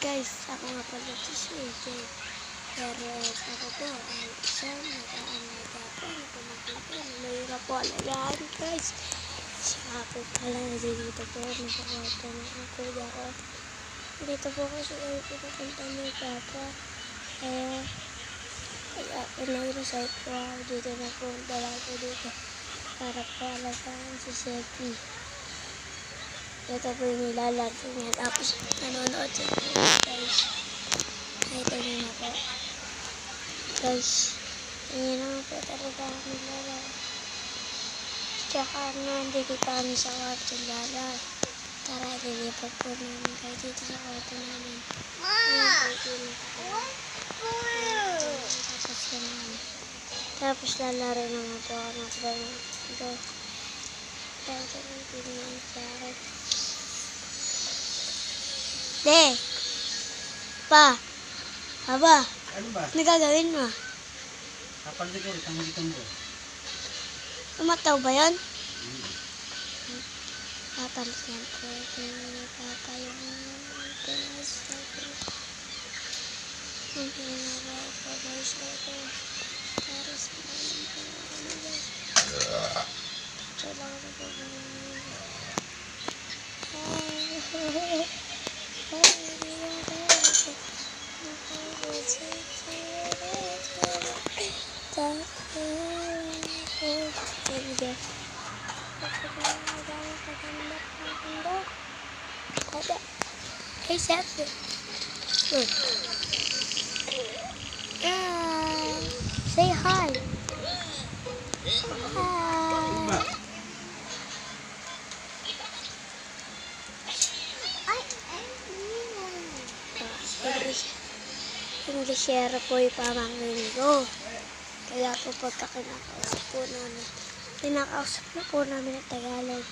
Guys, ako nga pala si AJ. Pero ako po ay isang nag-aalaga po na pumipinto. Mahirap po alagaan, guys. Siya po pala dito po. Nakakota na ang kuya ko. Dito po kasi ay pinapunta ni Papa. Kaya pinag-recite po ako dito na po. Dala po dito para po alagaan si Sepi. Ito po yung nilalaro niya. Tapos nanonood siya po, guys. Ito na po. Guys, yun naman po talaga ang nilalaro. Tsaka nandito kami sa kwarto lala. Tara, lilipat po namin kayo dito sa kwarto namin. Tapos lalaro naman po ako ng ito. Ito naman sa akin. De! Pa! Aba! Ano ba? Ano gagawin mo? Kapaligon, tangitan mo. Umataw ba yun? Papalikan po. Papa yung pinasabi. Ang pinagawa ko guys ito. Para sa mga pinagawa. Ito lang ako po. Hey, Sepi. Say hi. Englishera po yung pamangkin ko. Kaya po pagka kinakausap po namin, pinakausap na po namin ng Tagalog.